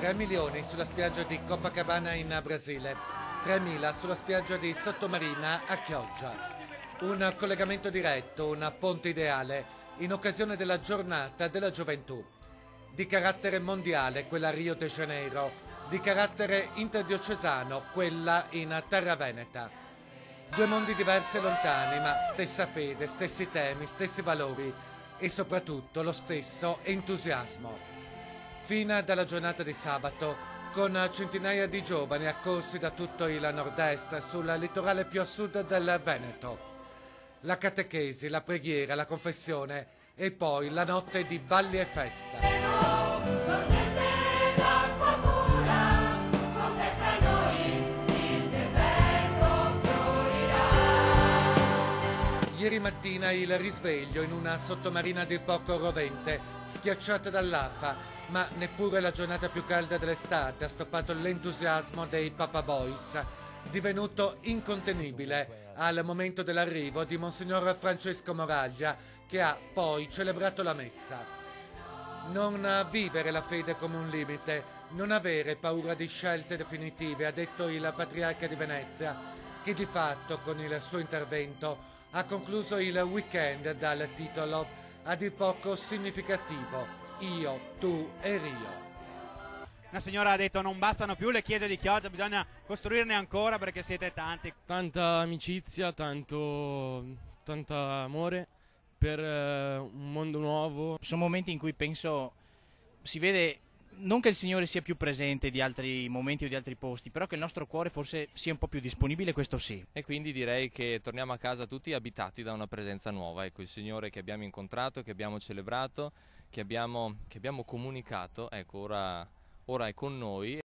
3 milioni sulla spiaggia di Copacabana in Brasile, 3.000 sulla spiaggia di Sottomarina a Chioggia. Un collegamento diretto, un ponte ideale in occasione della giornata della gioventù. Di carattere mondiale quella a Rio de Janeiro, di carattere interdiocesano quella in terra veneta. Due mondi diversi e lontani, ma stessa fede, stessi temi, stessi valori e soprattutto lo stesso entusiasmo. Fino dalla giornata di sabato, con centinaia di giovani accorsi da tutto il nord-est sul litorale più a sud del Veneto. La catechesi, la preghiera, la confessione e poi la notte di balli e festa. Ieri mattina il risveglio in una sottomarina di poco rovente, schiacciata dall'afa, ma neppure la giornata più calda dell'estate ha stoppato l'entusiasmo dei Papa Boys, divenuto incontenibile al momento dell'arrivo di Monsignor Francesco Moraglia, che ha poi celebrato la messa. Non vivere la fede come un limite, non avere paura di scelte definitive, ha detto il Patriarca di Venezia, che di fatto con il suo intervento ha concluso il weekend dal titolo a dir poco significativo: Io, tu e Rio. Una signora ha detto: non bastano più le chiese di Chioggia, bisogna costruirne ancora perché siete tanti. Tanta amicizia, tanto amore per un mondo nuovo. Sono momenti in cui penso si vede non che il Signore sia più presente di altri momenti o di altri posti, però che il nostro cuore forse sia un po' più disponibile, questo sì. E quindi direi che torniamo a casa tutti abitati da una presenza nuova. Ecco, il Signore che abbiamo incontrato, che abbiamo celebrato, che abbiamo comunicato, ecco, ora è con noi.